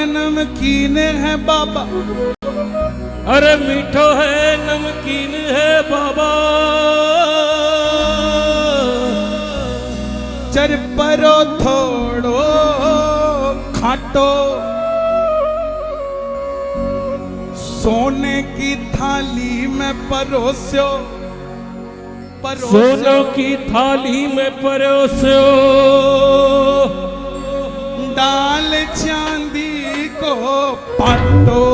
नमकीन है बाबा, अरे मीठो है नमकीन है बाबा, चर परो थोड़ो खाटो, सोने की थाली में परोस्यो, सोने की थाली में परोस्यो, डाल चांदी को पाटो,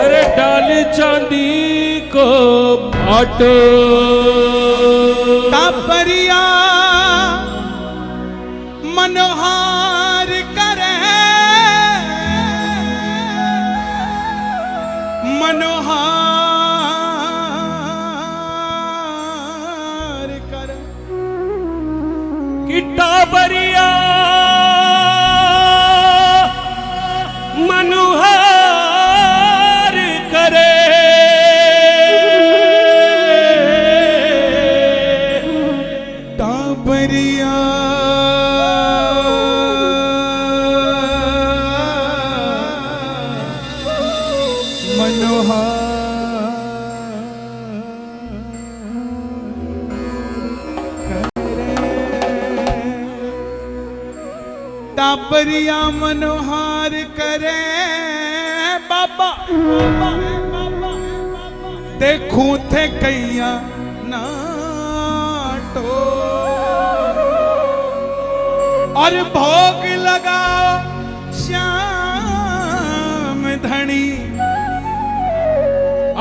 अरे डाल चांदी को पाटो, टापरिया मनोहार करे, मनोहार करे, कि टापरिया मनोहार करे, टापरिया मनोहार टापरिया मनोहार करे बाबा, देखूं थे कैया नाटो, और भोग लगाओ श्याम धनी,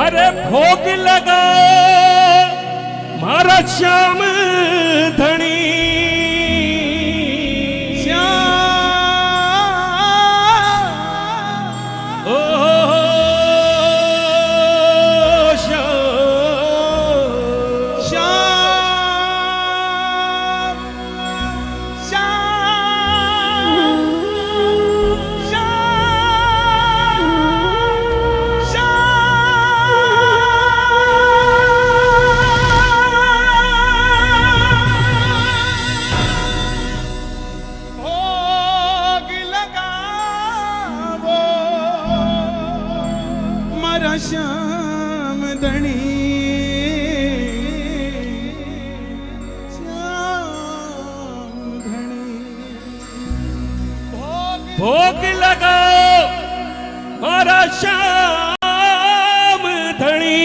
अरे भोग लगाओ मारा श्याम धनी, ओ श्याम, श्याम श्याम भोग लगावो मारा श्याम धनी, श्याम धनी, भोग लगाओ मारा श्याम धनी,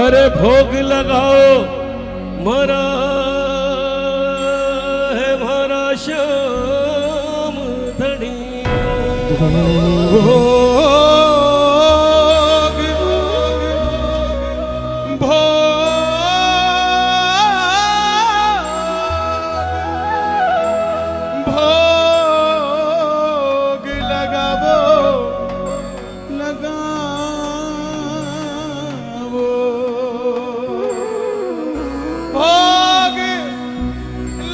अरे भोग लगाओ मारा है मारा श्याम धनी, भोग भोग लगावो लगावो, भोग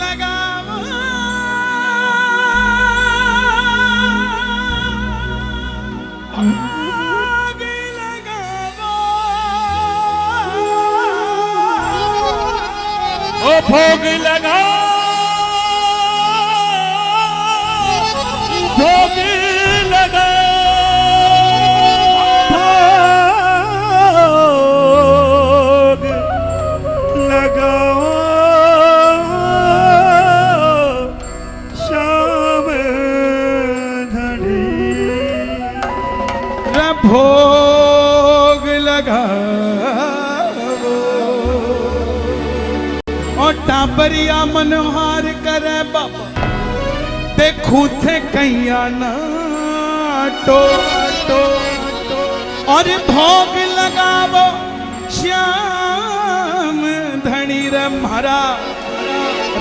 लगावो, भोग लगावो, ओ भोग लगाओ भोग लगाओ, भोग लगाओ श्याम धनी, रे भोग लगावो, और टाबरिया मनोहार करे बाबा, देखूं थे कैया नाटो, और भोग लगावो श्याम धनी, रे म्हारा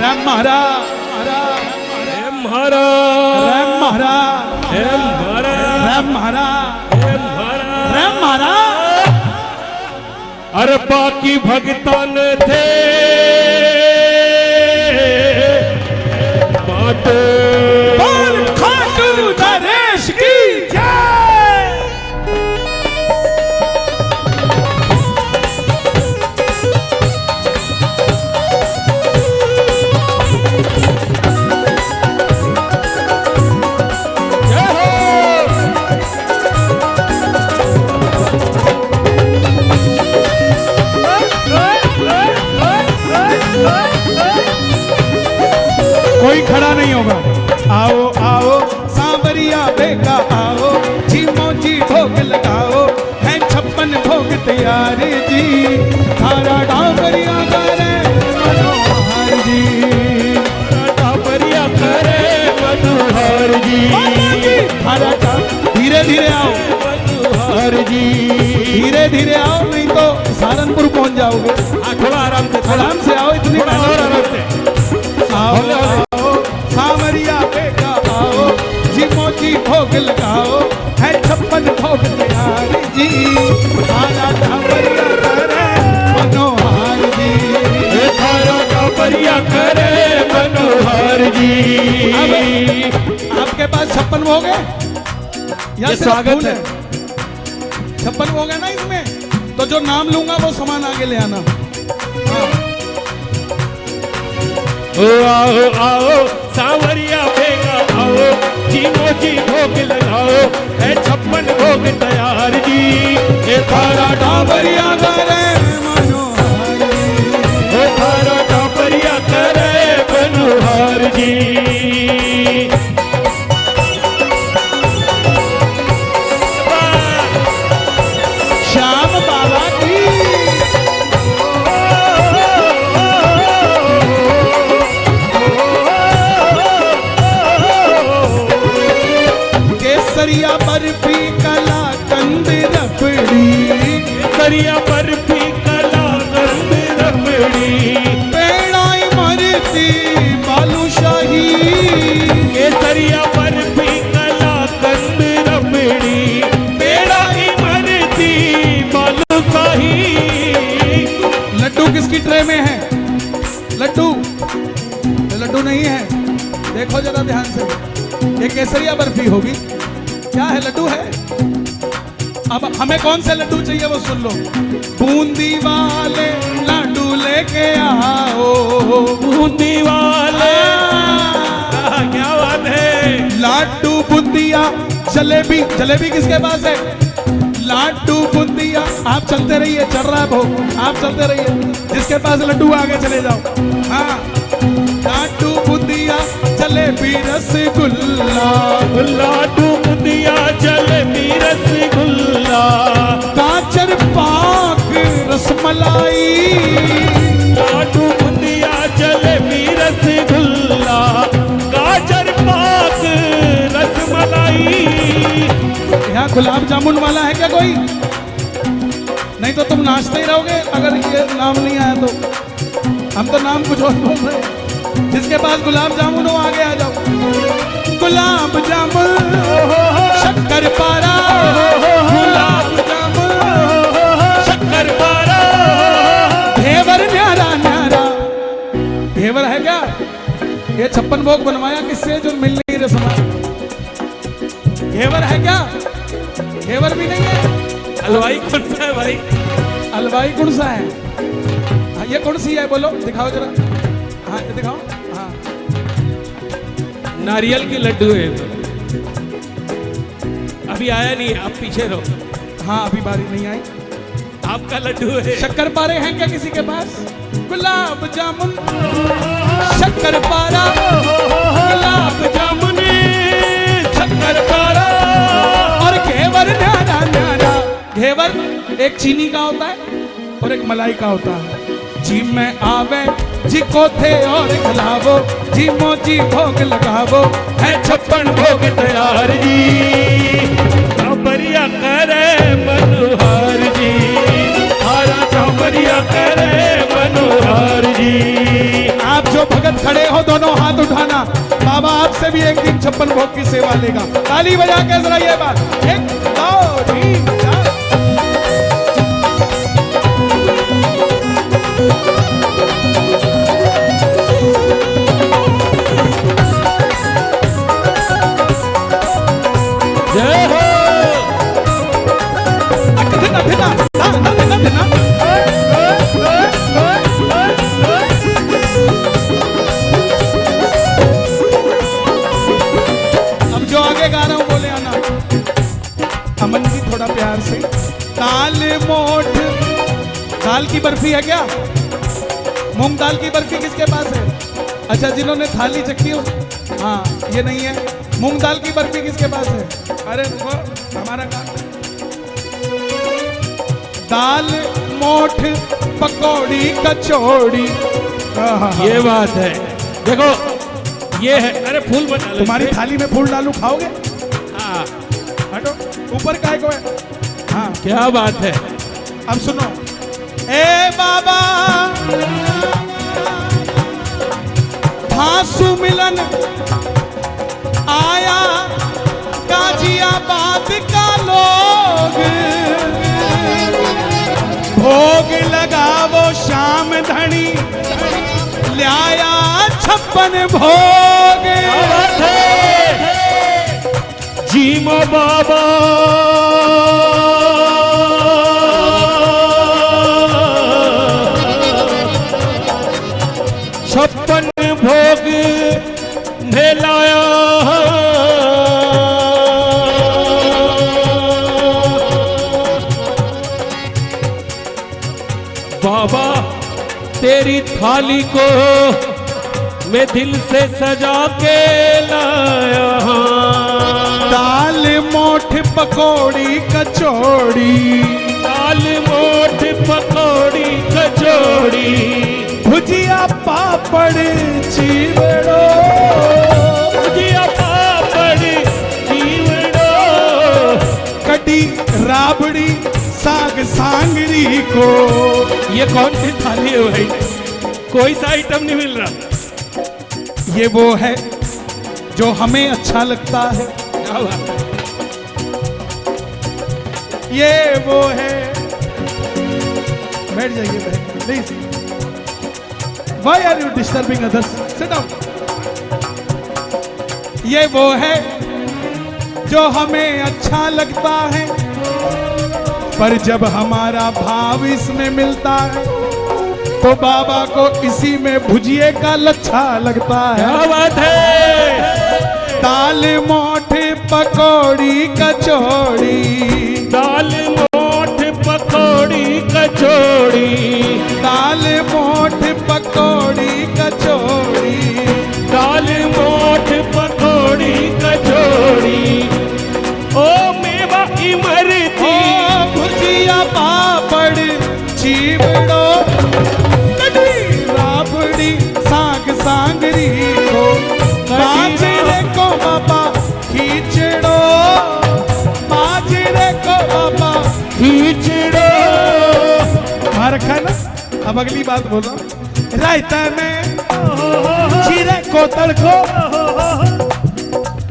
रे म्हारा हे म्हारा, रे म्हारा हे म्हारा, रे म्हारा हे म्हारा, रे म्हारा, अरे बाकी भगतन थे बाटे, बोल खाटू नरेश की जय। कोई खड़ा नहीं होगा। आओ आओ सांवरिया बेका आओ, झीमो जी भोग लगाओ, है 56 भोग तैयार जी। थारा डाबरिया करे मनोहर जी, डाबरिया करे मनोहर जी। थारा धीरे धीरे आओ मनोहर जी, धीरे धीरे आओ, नहीं तो सहारनपुर पहुंच जाओगे। थोड़ा आराम से, आराम से आओ, इतनी थोड़ा और आराम से। आओ आओ सांवरिया बेटा आओ, झीमो जी भोग लगाओ, है 56 भोग तैयार जी। थारा डाबरिया करे मनोहर जी, थारा डाबरिया करे मनोहर जी। अब आपके पास 56 भोग है या ये सिर्फ स्वागत फूल है। 56 भोग है ना इसमें, तो जो नाम लूंगा वो सामान आगे ले आना। हाँ। ओ आओ आओ सांवरिया बेगा आओ, जीमो जी भोग लगाओ, है 56 भोग तैयार जी। ए थारा डाबरिया करे मनोहर जी, ए थारा डाबरिया करे मनोहर जी। श्याम बाबा की केसरिया बर्फी कला कंद रबड़ी, केसरिया बर्फी कला कंद रबड़ी, पेड़ाई मरती बालूशाही। केसरिया बर्फी कला कंद रबड़ी, पेड़ाई मरती बालूशाही। लड्डू किसकी ट्रे में है? लड्डू लड्डू नहीं है, देखो जरा ध्यान से, ये केसरिया बर्फी होगी। क्या है? लड्डू है। अब हमें कौन से लड्डू चाहिए वो सुन लो। बूंदी वाले लड्डू लेके आओ, बूंदी वाले क्या बात है। लाडू बूंदिया जलेबी, जलेबी किसके पास है? लाडू बूंदिया, आप चलते रहिए, चल रहा है भोग, आप चलते रहिए, जिसके पास लड्डू आगे चले जाओ। हाँ, लाडू बूंदिया जलेबी रसगुल्ला, लाडू बूंदिया जलेबी रसगुल्ला, गाजर पाक रसमलाई। लाडू बूंदिया जलेबी रसगुल्ला, गाजर पाक रसमलाई। यहाँ गुलाब जामुन वाला है क्या कोई? नहीं तो तुम नाचते ही रहोगे अगर ये नाम नहीं आया तो। हम तो नाम कुछ और बोल रहे हैं। जिसके पास गुलाब जामुन हो आगे आ जाओ। गुलाब जामुन शक्कर पारा, गुलाब जामुन शक्कर पारा, घेवर न्यारा न्यारा। घेवर है क्या? ये 56 भोग बनवाया किससे जो मिल नहीं रहे समाज? घेवर है क्या? घेवर भी नहीं है। हलवाई कौन सा है भाई? हलवाई कौन सा है? हाँ, ये कौन सी है बोलो, दिखाओ जरा। हाँ ये दिखाओ। हाँ, नारियल के लड्डू है तो। अभी आया नहीं, आप पीछे रहो। हाँ अभी बारी नहीं आई। आपका लड्डू है। शक्कर पारे हैं क्या किसी के पास? गुलाब जामुन शक्कर पारा, गुलाब जामुन शक्कर पारा और घेवर न्यारा न्यारा। घेवर एक चीनी का होता है और एक मलाई का होता है। जी में आवे जी को थे और खिलावो, जी मोजी भोग लगावो, है 56 भोग तैयार जी। डाबरिया करे मनोहर जी, थारा डाबरिया करे मनोहर जी। आप जो भगत खड़े हो दोनों हाथ उठाना, बाबा आपसे भी एक दिन 56 भोग की सेवा लेगा। ताली बजा के जरा ये बात, 1 2 3 4। जय हो। धिना धिना धिना धिना धिना। अब जो आगे गा रहा हूं बोले आना। अमन जी थोड़ा प्यार से। दाल मोठ, दाल की बर्फी है क्या? मूंग दाल की बर्फी किसके पास है? अच्छा, जिन्होंने थाली चखी हो, हाँ ये नहीं है। मूंग दाल की बर्फी किसके पास है? अरे रुको, हमारा काम है। दाल मोठ पकौड़ी कचौड़ी, ये बात है। देखो ये है, अरे फूल बना लो। तुम्हारी थाली में फूल डालू, खाओगे? हाँ, हटो, ऊपर काय को है? हाँ, क्या बात है। अब सुनो। ए बाबा हासु मिलन आया गाजियाबाद का लोग, भोग लगा वो शाम धनी, लाया 56 भोग। जीमा बाबा छप्पन भोग लाया, बाबा तेरी थाली को मैं दिल से सजा के लाया। दाल मोठ पकौड़ी कचौड़ी, दाल मोठ पकौड़ी कचौड़ी, भुजिया पापड़ चिवड़ो, भुजिया पापड़ चिवड़ो, कटी राबड़ी साग सांगरी को। ये कौन सी थाली है भाई? कोई सा आइटम नहीं मिल रहा। ये वो है जो हमें अच्छा लगता है। क्या बात है? ये वो है, बैठ जाइए भाई please. Why are you disturbing others? Sit down. ये वो है जो हमें अच्छा लगता है, पर जब हमारा भाव इसमें मिलता है तो बाबा को इसी में भुजिए का लच्छा लगता है। क्या बात है? दाल मोठ पकौड़ी कचौड़ी, दाल मोठ पकौड़ी कचौड़ी, दाल मोठ पकौड़ी कचौड़ी, दाल मोठ पकौड़ी कचौड़ी, ओ मेवा इमरती, ओ भुजिया पापड़ चिवड़ो, कटी राबड़ी साग सांगरी को, बाजरे को बाबा खींचड़ो, बाजरे को बाबा खींचड़ो। रखा है ना। अब अगली बात बोलो। रायता में जीरे को तड़को,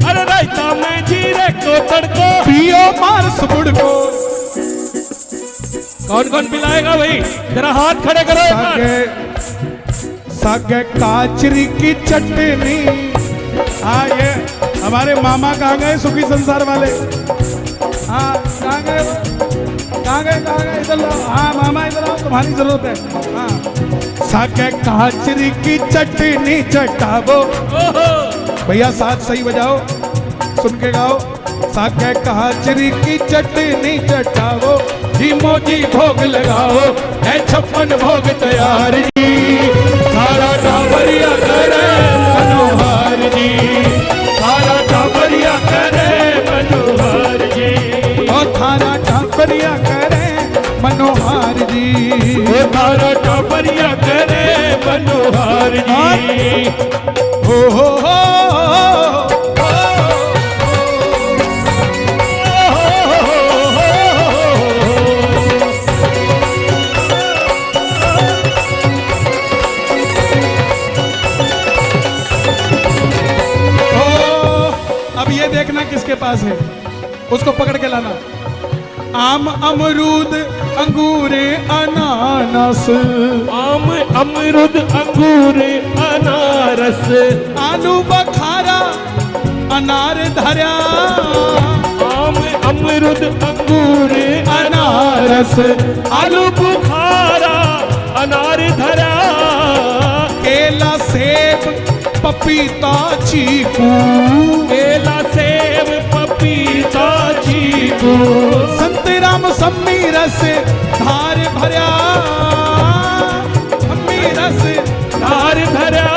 अरे रायता में जीरे को तड़को, पियो मार सुबुड़ को। कौन कौन पिलाएगा भाई? जरा हाथ खड़े करो एक बार। सागे काचरी की चटनी। हाँ, ये हमारे मामा कहाँ गए? सुखी संसार वाले। हाँ, कहाँ गए? कहाँ गए? इधर लो। हाँ मामा इधर आओ, तुम्हारी जरूरत है। हाँ, सागे काचरी की चटनी चटावो। भैया साथ सही बजाओ, सुन के गाओ। सागे काचरी की चटनी चटावो, जी मोजी भोग लगाओ, है 56 भोग तैयार जी। सारा टाबरिया करे मनोहर जी, सारा टाबरिया करे मनोहर जी, ओ थारा टाबरिया करे मनोहर जी, ओ थारा टाबरिया करे मनोहर जी। हो हो हो। देखना किसके पास है, उसको पकड़ के लाना। आम अमरूद अंगूर अनानास, आम अमरूद अंगूर अनारस, आलू बखारा अनार धरा, आम अमरूद अंगूर अनारस, आलू बुखारा अनार धरा, केला सेब पपीता चीकू, केला सेब पपीता चीकू, संतरा मौसमी रस धार भरा, मम्मी रस धार धरा,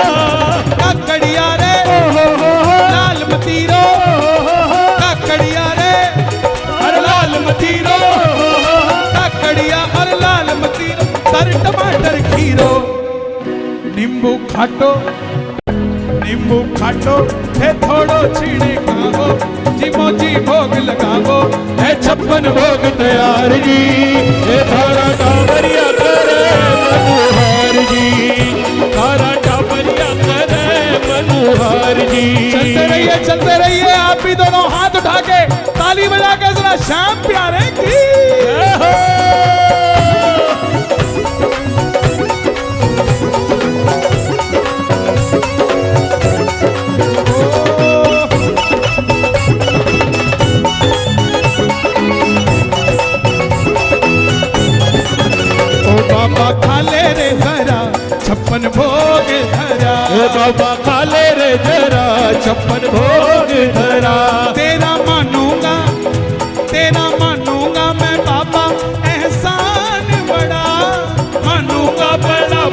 खाटो नींबू खाटो है थोड़ो छीने खाओ जी मोजी भोग लगाओ है 56 भोग तैयार जी, ये थारा टाबरिया करे मनोहर जी, थारा टाबरिया करे मनोहर जी। चलते रहिए आप भी दोनों हाथ उठा के ताली बजा के जरा श्याम प्यारे की खाले रे जरा 56 भोग धरा, ओ बाबा खाले रे जरा 56 भोग धरा। तेरा मानूंगा मैं बाबा एहसान बड़ा, मानूंगा बड़ा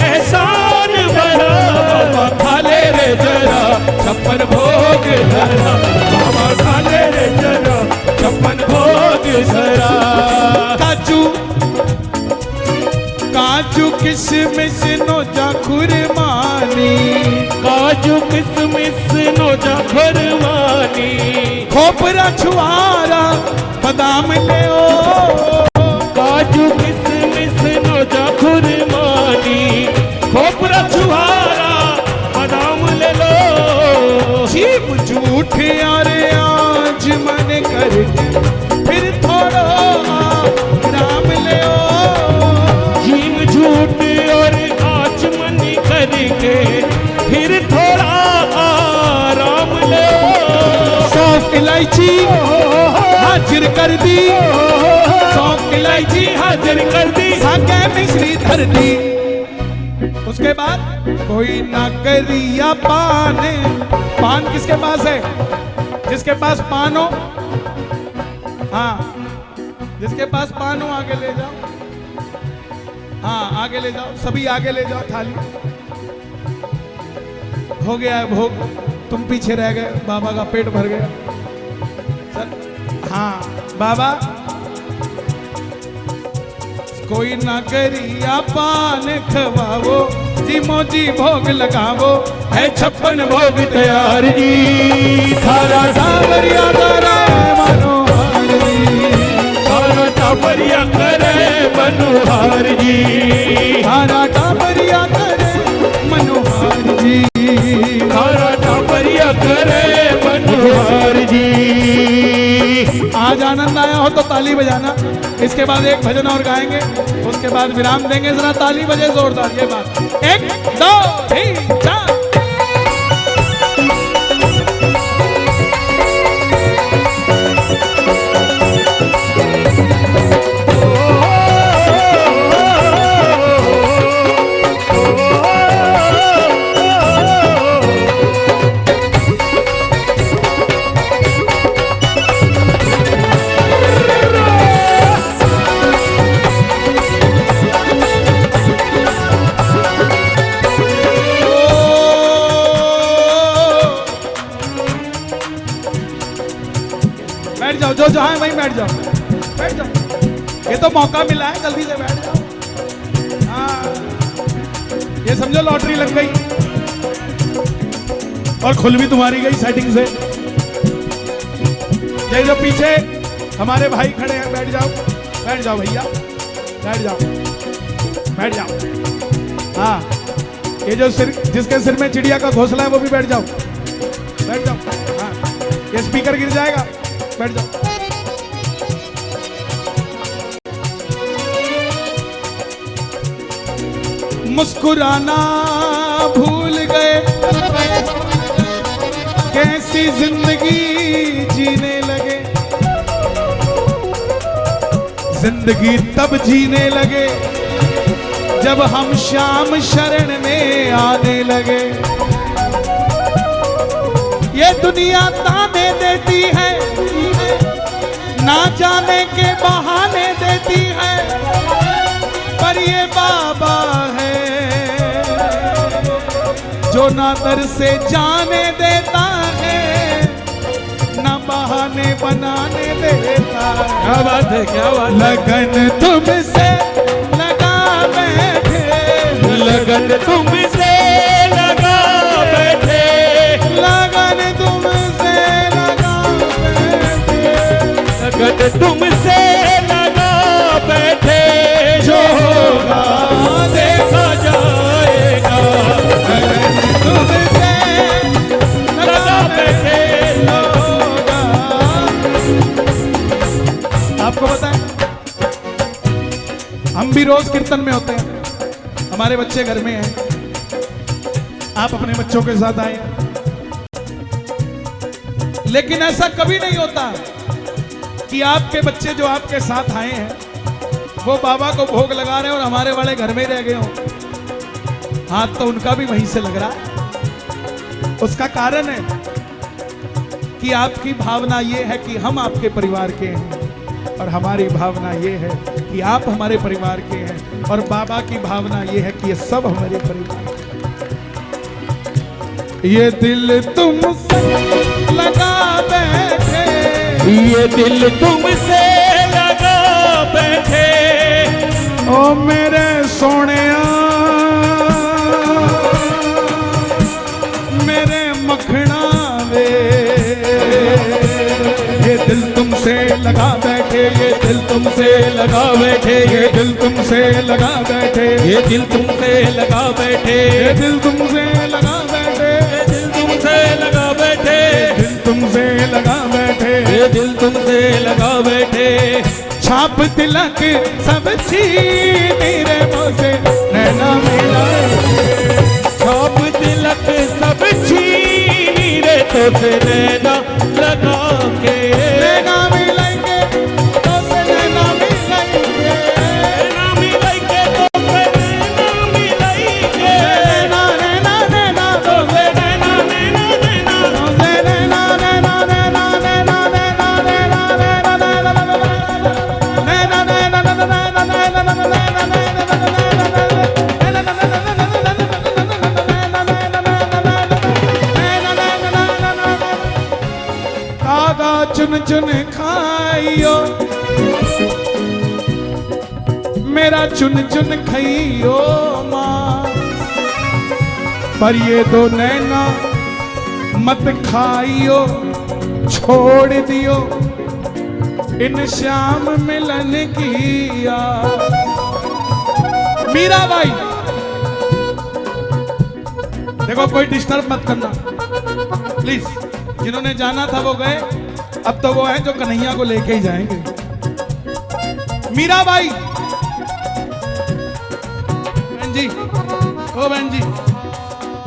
एहसान बड़ा, बाबा खाले रे जरा 56 भोग धरा, बाबा खाले रे जरा 56 भोग धरा। काजू किशमिश नोजा खुरमानी, काजू किशमिश नोजा खुरमानी, खोपरा छुआरा बादाम ले ओ, काजू किशमिश नोजा खुरमानी, खोपरा छुआरा बादाम ले लो। जीभ झूठ यारे आज मन करके फिर थोड़ा राम ले ओ, झूठ और आज मन करके फिर थोड़ा आराम ले। सौंफ इलायची हाजिर कर दी, सौंफ इलायची हाजिर कर दी, साके मिश्री धर दी। उसके बाद कोई ना करिया पान किसके पास है? जिसके पास पान हो, हाँ जिसके पास पान हो आगे ले जाओ, हाँ आगे ले जाओ, सभी आगे ले जाओ। थाली हो गया है भोग, तुम पीछे रह गए, बाबा का पेट भर गया। हाँ बाबा कोई ना करिया पान खवाओ जी मोजी भोग लगावो, है 56 भोग तैयार जी, थारा टाबरिया करे मनोहर जी, थारा टाबरिया करे मनोहर जी, थारा टाबरिया करे मनोहर जी, थारा टाबरिया करे मनोहर जी। आज आनंद आया हो तो ताली बजाना। इसके बाद एक भजन और गाएंगे, उसके बाद विराम देंगे। जरा ताली बजे जोरदार, ये बात 1 2 3 4। जो जहां है वहीं बैठ जाओ। ये तो मौका मिला है, जल्दी से बैठ जाओ। हाँ ये समझो लॉटरी लग गई और खुल भी तुम्हारी गई सेटिंग से। ये जो पीछे हमारे भाई खड़े हैं, बैठ जाओ भैया, बैठ जाओ। हाँ ये जो जिसके सिर में चिड़िया का घोंसला है वो भी बैठ जाओ। हाँ ये स्पीकर गिर जाएगा, बैठ जाओ। मुस्कुराना भूल गए, कैसी जिंदगी जीने लगे। जिंदगी तब जीने लगे जब हम श्याम शरण में आने लगे। ये दुनिया ताने देती है, ना जाने के बहाने देती है, पर ये बाबा है जो ना दर से जाने देता है, ना बहाने बनाने देता है। क्या बात है, क्या बात। लगन तुमसे लगा बैठे, लगन तुमसे भी रोज कीर्तन में होते हैं, हमारे बच्चे घर में हैं, आप अपने बच्चों के साथ आए, लेकिन ऐसा कभी नहीं होता कि आपके बच्चे जो आपके साथ आए हैं वो बाबा को भोग लगा रहे हैं और हमारे वाले घर में रह गए हो। हाथ तो उनका भी वहीं से लग रहा है। उसका कारण है कि आपकी भावना ये है कि हम आपके परिवार के हैं और हमारी भावना ये है कि आप हमारे परिवार के हैं, और बाबा की भावना ये है कि ये सब हमारे परिवार के। ये दिल तुमसे लगा बैठे, ये दिल तुमसे लगा बैठे, ओ मेरे सोनिया मेरे मखना वे, ये दिल तुमसे लगा बैठे, ये दिल तुमसे लगा बैठे, ये दिल तुमसे लगा बैठे, ये दिल तुमसे लगा बैठे, ये दिल तुमसे लगा बैठे, ये दिल तुमसे लगा बैठे, दिल तुमसे लगा बैठे, ये दिल तुमसे लगा बैठे। छाप तिलक सब छीन रे मोसे नैना मिलाए, छाप तिलक सब छीन रे तो से नैना लगा के, नैना मिलाएंगे तो से नैना मिलाएंगे, नैना मिलाएंगे तो से नैना मिलाएंगे, नैना नैना नैना तो से नैना नैना नैना तो से नैना नैना नैना नैना नैना नैना नैना चुन चुन खाइयो मेरा चुन चुन खाइयो मां, पर ये दो नैना मत खाइयो, छोड़ दियो इन श्याम मिलन की याद। मीराबाई, देखो कोई डिस्टर्ब मत करना प्लीज, जिन्होंने जाना था वो गए, अब तो वो हैं जो कन्हैया को लेके ही जाएंगे। मीराबाई, बहन जी, ओ बहन जी,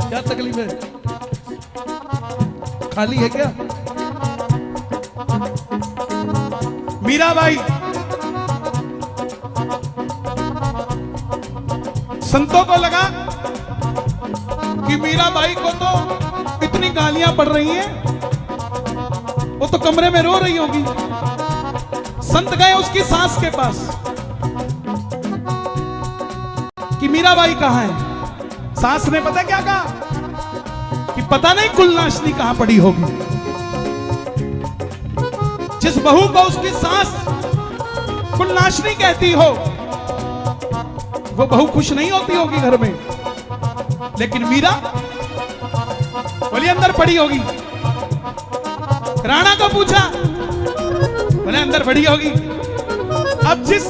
क्या तकलीफ है? खाली है क्या? मीराबाई, संतों को लगा कि मीराबाई को तो इतनी गालियां पड़ रही हैं, वो तो कमरे में रो रही होगी। संत गए उसकी सास के पास कि मीराबाई कहां है। सास ने पता क्या कहा कि पता नहीं कुलनाशनी कहां पड़ी होगी। जिस बहू को उसकी सास कुलनाशनी कहती हो वो बहू खुश नहीं होती होगी घर में, लेकिन मीरा बोली अंदर पड़ी होगी। राणा को पूछा, बोले अंदर पड़ी होगी। अब जिस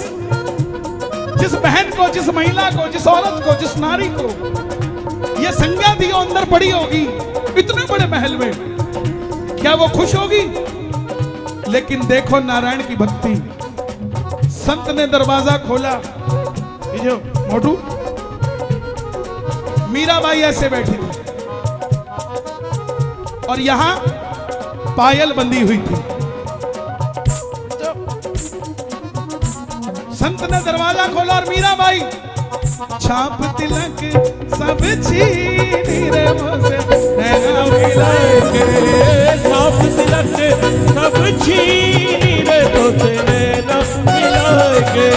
बहन को, जिस महिला को, जिस औरत को, जिस नारी को ये संज्ञा दी अंदर पड़ी होगी इतने बड़े महल में, क्या वो खुश होगी? लेकिन देखो नारायण की भक्ति। संत ने दरवाजा खोला, जो मोटू, मीराबाई ऐसे बैठी थी और यहां पायल बंधी हुई थी। संत ने दरवाजा खोला और मीराबाई, छाप तिलक सब छीन रे मोसे नैना मिलाएंगे, छाप तिलक सब छीन रे तो से नैना मिलाएंगे,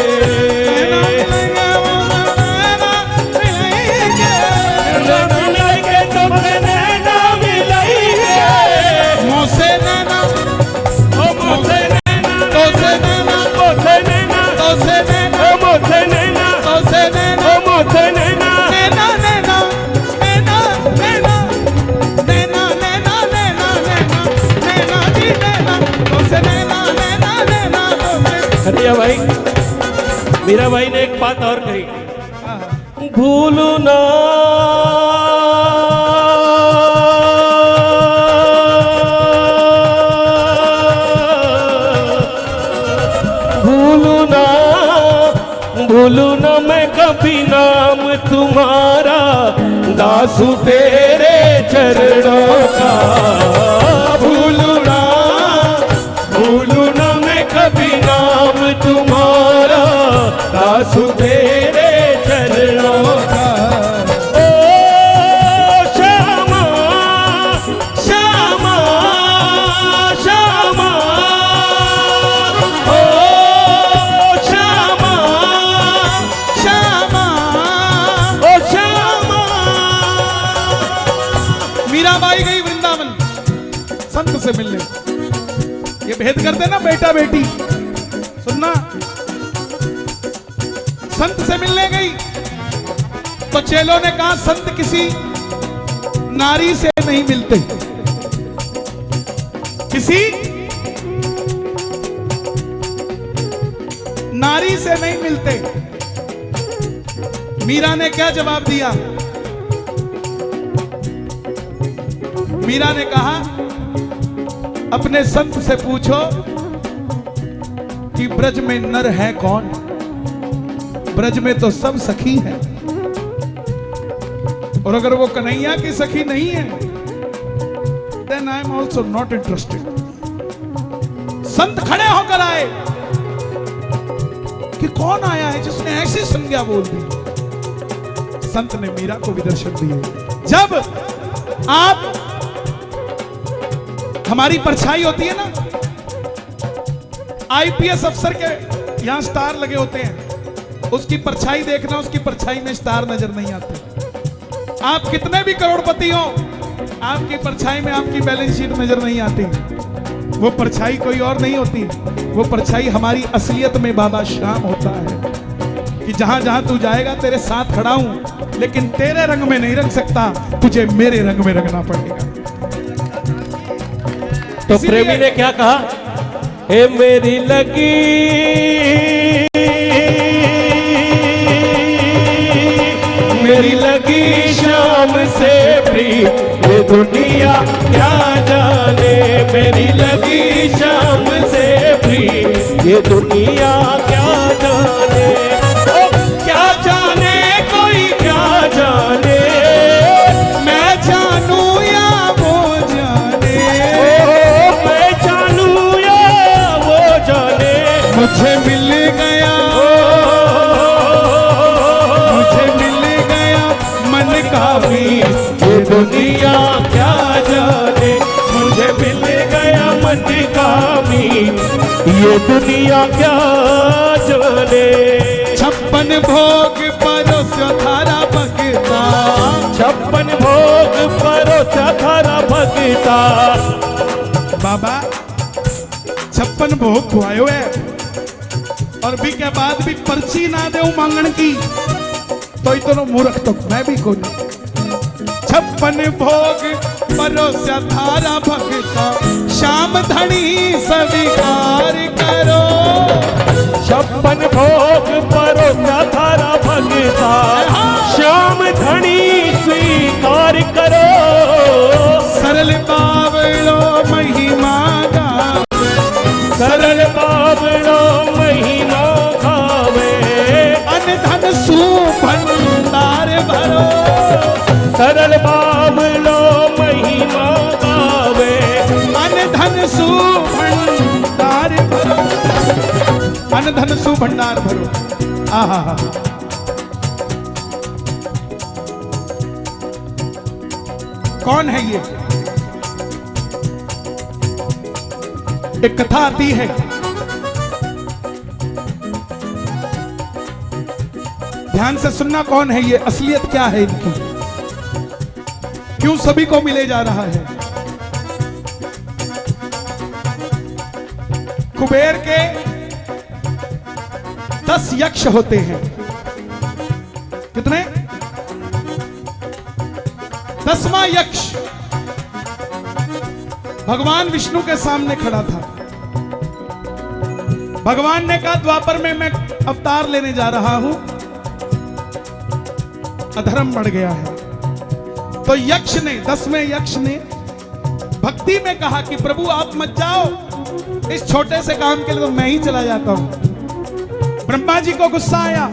नैना मिलाएंगे वो नैना मिलाएंगे, नैना मिलाएंगे तो से नैना मिलाएंगे, मोसे नैना, ओ मोसे नैना, तो से नैना, मोसे नैना, तो से नैना, ओ मोसे नैना, तो से नैना, ओ मोसे नैना, नैना नैना नैना नैना नैना नैना नैना नैना नैना जी नैना, तो से नैना नैना नैना तो से। हरिया भाई, मीराबाई ने एक बात और कही, भूलू ना भूलू न मैं कभी नाम तुम्हारा, दासू तेरे चरणों का। भूलू न मैं कभी नाम तुम्हारा, दासू तेरे चरणों का। ओ श्यामा श्यामा श्यामा, ओ श्यामा श्यामा। ओ श्यामा। मीराबाई गई वृंदावन संत से मिलने। ये भेद करते ना बेटा बेटी, सुनना। संत से मिलने गई तो चेलों ने कहा संत किसी नारी से नहीं मिलते, किसी नारी से नहीं मिलते। मीरा ने क्या जवाब दिया? मीरा ने कहा अपने संत से पूछो कि ब्रज में नर है कौन, ब्रज में तो सब सखी है, और अगर वो कन्हैया की सखी नहीं है then I am also not interested। संत खड़े होकर आए कि कौन आया है जिसने ऐसी संज्ञा बोल दी। संत ने मीरा को भी दर्शन दिए। जब आप, हमारी परछाई होती है ना, आईपीएस अफसर के यहां स्टार लगे होते हैं, उसकी परछाई देखना, उसकी परछाई में स्टार नजर नहीं आते। आप कितने भी करोड़पति हो, आपकी परछाई में आपकी बैलेंस शीट नजर नहीं आती। वो परछाई कोई और नहीं होती, वो परछाई हमारी असलियत में बाबा श्याम होता है कि जहां जहां तू जाएगा तेरे साथ खड़ा हूं, लेकिन तेरे रंग में नहीं रंग सकता, तुझे मेरे रंग में रंगना पड़ेगा। तो प्रेमी ने क्या कहा? हे मेरी लगी मेरी लगी शाम से प्रीत, ये दुनिया क्या जाने। मेरी लगी शाम से प्रीत, ये दुनिया क्या जाने। ओ क्या जाने, कोई क्या जाने, मैं जानू या वो जाने, मैं जानू या वो जाने। मुझे मिल गया, मुझे मिल गया मन का भी, ये दुनिया क्या जाने। मुझे मिल गया मन का भी, ये दुनिया क्या जाने। 56 भोग परोसा थारा भगता, 56 भोग परोसा थारा भगता। बाबा 56 भोग खुआयो है, और भी के बाद भी पर्ची ना दे मांगण की, तो इतना मूर्ख तो मैं भी कौन। 56 भोग परोसा थारा भगता, श्याम धनी स्वीकार करो। 56 भोग परोसा थारा भगता, श्याम धनी स्वीकार करो। सरल बावड़ो महिमा गावे, सरल बावड़ो महिमा गावे। अन धन सुभंडार भरो, सरल बावड़ो महिमा गावे। अन धन सुभंडार भरो, अन धन सुभंडार भरो। आहा, कौन है ये? एक कथा आती है, ध्यान से सुनना। कौन है ये, असलियत क्या है इनकी, क्यों सभी को मिले जा रहा है। कुबेर के 10 यक्ष होते हैं। कितने? 10वां यक्ष भगवान विष्णु के सामने खड़ा था। भगवान ने कहा द्वापर में मैं अवतार लेने जा रहा हूं, अधर्म बढ़ गया है। तो यक्ष ने, 10वें यक्ष ने भक्ति में कहा कि प्रभु आप मत जाओ, इस छोटे से काम के लिए तो मैं ही चला जाता हूं। ब्रह्मा जी को गुस्सा आया,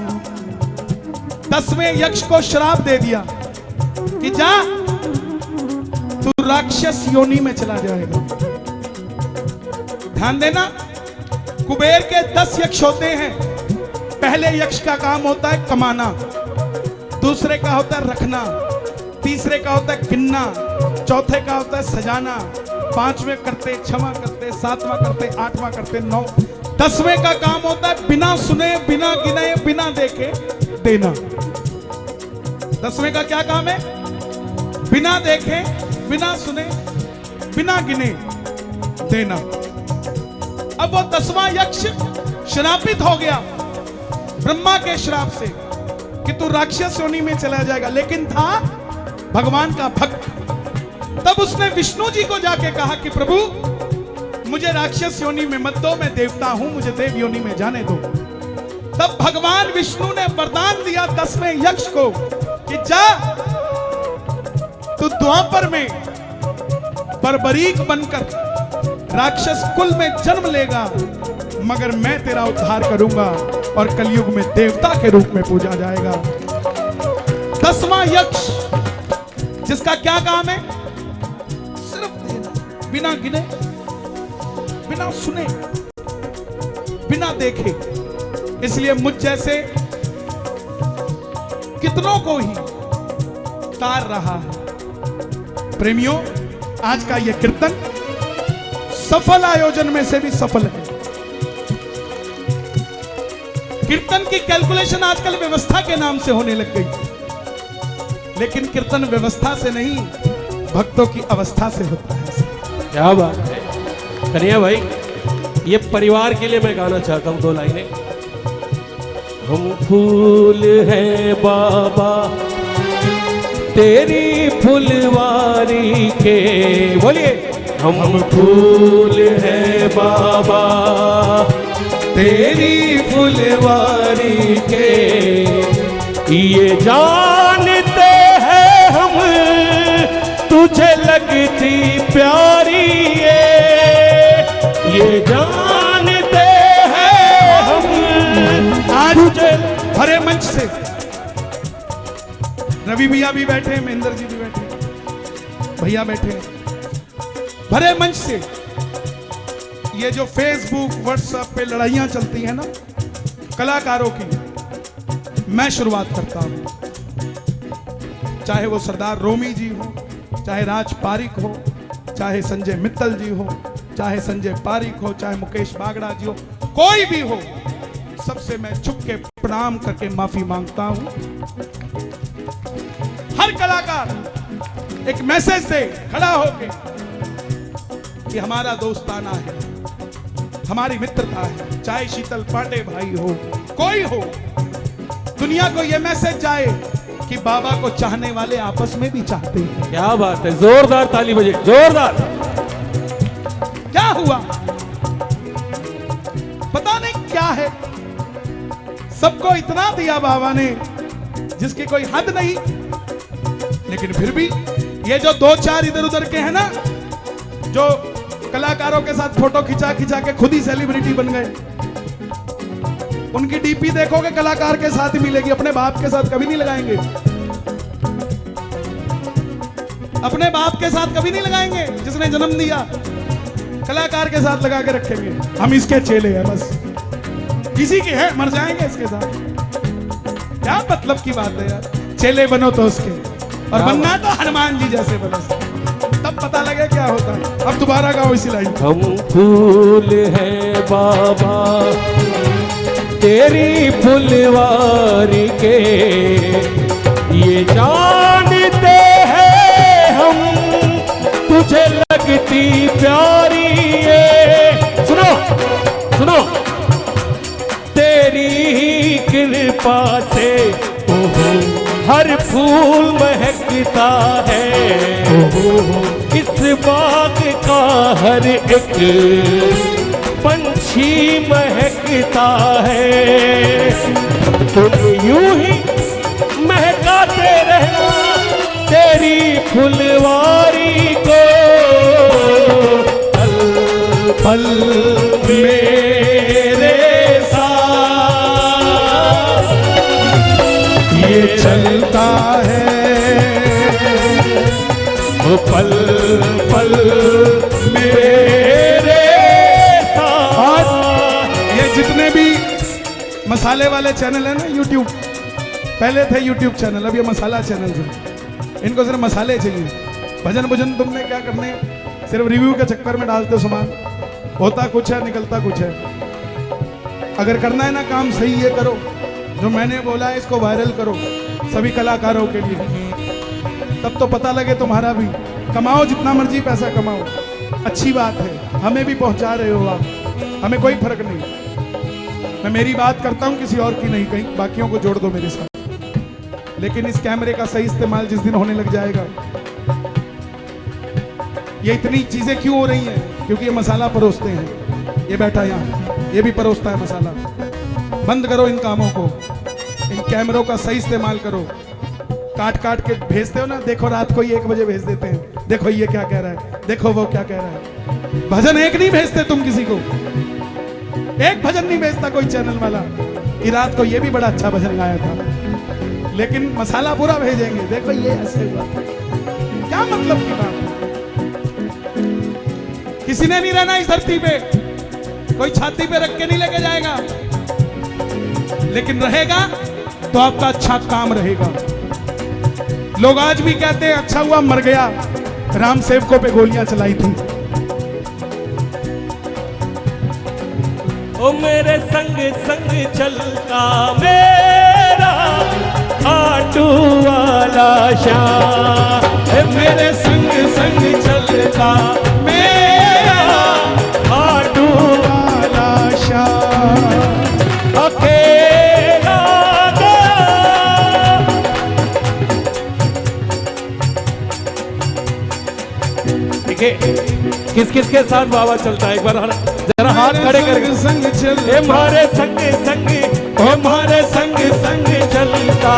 10वें यक्ष को श्राप दे दिया कि जा तू राक्षस योनि में चला जाएगा। ध्यान देना, कुबेर के 10 यक्ष होते हैं। पहले यक्ष का काम होता है कमाना, दूसरे का होता है रखना, तीसरे का होता है गिनना, चौथे का होता है सजाना, 5वें करते, 6वां करते, 7वां करते, 8वां करते, 9, 10वें का काम होता है बिना सुने, बिना गिने, बिना देखे देना। 10वें का क्या काम है? बिना देखे, बिना सुने, बिना गिने देना। अब वो 10वां यक्ष श्रापित हो गया ब्रह्मा के श्राप से कि तू राक्षस योनि में चला जाएगा, लेकिन था भगवान का भक्त। तब उसने विष्णु जी को जाके कहा कि प्रभु मुझे राक्षस योनि में मत दो, मैं देवता हूं, मुझे देव योनि में जाने दो। तब भगवान विष्णु ने वरदान दिया 10वें यक्ष को कि जा तू द्वापर में बर्बरीक बनकर राक्षस कुल में जन्म लेगा, मगर मैं तेरा उद्धार करूंगा और कलयुग में देवता के रूप में पूजा जाएगा। 10वां यक्ष जिसका क्या काम है? सिर्फ देना, बिना गिने, बिना सुने, बिना देखे। इसलिए मुझ जैसे कितनों को ही तार रहा है। प्रेमियों, आज का यह कीर्तन सफल आयोजन में से भी सफल है। कीर्तन की कैलकुलेशन आजकल व्यवस्था के नाम से होने लग गई, लेकिन कीर्तन व्यवस्था से नहीं, भक्तों की अवस्था से होता है। क्या बात है कन्हैया भाई, ये परिवार के लिए मैं गाना चाहता हूं 2 लाइनें। हम फूल हैं बाबा तेरी फुलवारी के, बोलिए। हम फूल हैं बाबा तेरी फुलवारी के, ये जानते हैं हम तुझे लगती प्यारी, ये जानते हैं हम आज तुझे। हरे मंच से रवि भैया भी बैठे, महेंद्र जी भी बैठे, भैया बैठे। भरे मंच से ये जो फेसबुक व्हाट्सएप पे लड़ाइयां चलती हैं ना कलाकारों की, मैं शुरुआत करता हूं। चाहे वो सरदार रोमी जी हो, चाहे राज पारिक हो, चाहे संजय मित्तल जी हो, चाहे संजय पारिक हो, चाहे मुकेश बागड़ा जी हो, कोई भी हो, सबसे मैं छुप के प्रणाम करके माफी मांगता हूं। हर कलाकार एक मैसेज दे खड़ा होके कि हमारा दोस्ताना है, हमारी मित्रता है। चाहे शीतल पांडे भाई हो, कोई हो, दुनिया को यह मैसेज जाए कि बाबा को चाहने वाले आपस में भी चाहते हैं। क्या बात है, जोरदार ताली बजे, जोरदार। क्या हुआ पता नहीं क्या है, सबको इतना दिया बाबा ने जिसकी कोई हद नहीं, लेकिन फिर भी ये जो 2-4 इधर उधर के हैं ना, जो कलाकारों के साथ फोटो खिंचा खिंचा के खुद ही सेलिब्रिटी बन गए, उनकी डीपी देखोगे कलाकार के साथ ही मिलेगी, अपने बाप के साथ कभी नहीं लगाएंगे, अपने बाप के साथ कभी नहीं लगाएंगे जिसने जन्म दिया, कलाकार के साथ लगा के रखेंगे। हम इसके चेले हैं, बस किसी के हैं, मर जाएंगे इसके साथ। क्या मतलब की बात है यार, चेले बनो तो उसके, और बनना तो हनुमान जी जैसे बनो, तब पता लगे क्या होता है। अब दोबारा गाओ इसी लाइन। हम फूल हैं बाबा तेरी फुलवारी के, ये जानते हैं हम तुझे लगती प्यारी, सुनो सुनो, तेरी ही कृपा से हर फूल महकता है, इस बाग का हर एक पंछी महकता है। तुम यूं ही महकाते रहना तेरी फुलवारी को, पल पल मेरे साथ, ये मसाले वाले चैनल है ना यूट्यूब, पहले थे यूट्यूब चैनल, अब ये मसाला चैनल है। इनको सिर्फ मसाले चाहिए, भजन भजन तुमने क्या करने, सिर्फ रिव्यू के चक्कर में डालते हो सामान, होता कुछ है निकलता कुछ है। अगर करना है ना काम सही, ये करो जो मैंने बोला है, इसको वायरल करो सभी कलाकारों के लिए, तब तो पता लगे तुम्हारा भी। कमाओ जितना मर्जी पैसा कमाओ, अच्छी बात है, हमें भी पहुंचा रहे हो आप, हमें कोई फर्क नहीं। मैं मेरी बात करता हूं, किसी और की नहीं, कहीं बाकियों को जोड़ दो मेरे साथ। लेकिन इस कैमरे का सही इस्तेमाल जिस दिन होने लग जाएगा, ये इतनी चीजें क्यों हो रही हैं? क्योंकि ये मसाला परोसते हैं, ये बैठा यहाँ, ये भी परोसता है मसाला। बंद करो इन कामों को, इन कैमरों का सही इस्तेमाल करो। काट काट के भेजते हो ना, देखो रात को ही 1 बजे भेज देते हैं, देखो ये क्या कह रहा है, देखो वो क्या कह रहा है। भजन एक नहीं भेजते तुम किसी को, एक भजन नहीं भेजता कोई चैनल वाला। ये रात को ये भी बड़ा अच्छा भजन गाया था, लेकिन मसाला पूरा भेजेंगे, देखो ये ऐसे हुआ, क्या मतलब की बात। किसी ने नहीं रहना इस धरती पे, कोई छाती पे रख के नहीं लेके जाएगा, लेकिन रहेगा तो आपका अच्छा काम रहेगा। लोग आज भी कहते हैं अच्छा हुआ मर गया, राम सेवकों पे गोलियां चलाई थी। ओ मेरे संग संग चलता मेरा खाटू वाला श्याम, मेरे संग संग चलता मेरा खाटू वाला श्याम, अकेला गया। ठीक है, किस किस के साथ बाबा चलता है, एक बार जरा हाथ खड़े करके। संग चल हमारे संग संग, हमारे संग संग चलता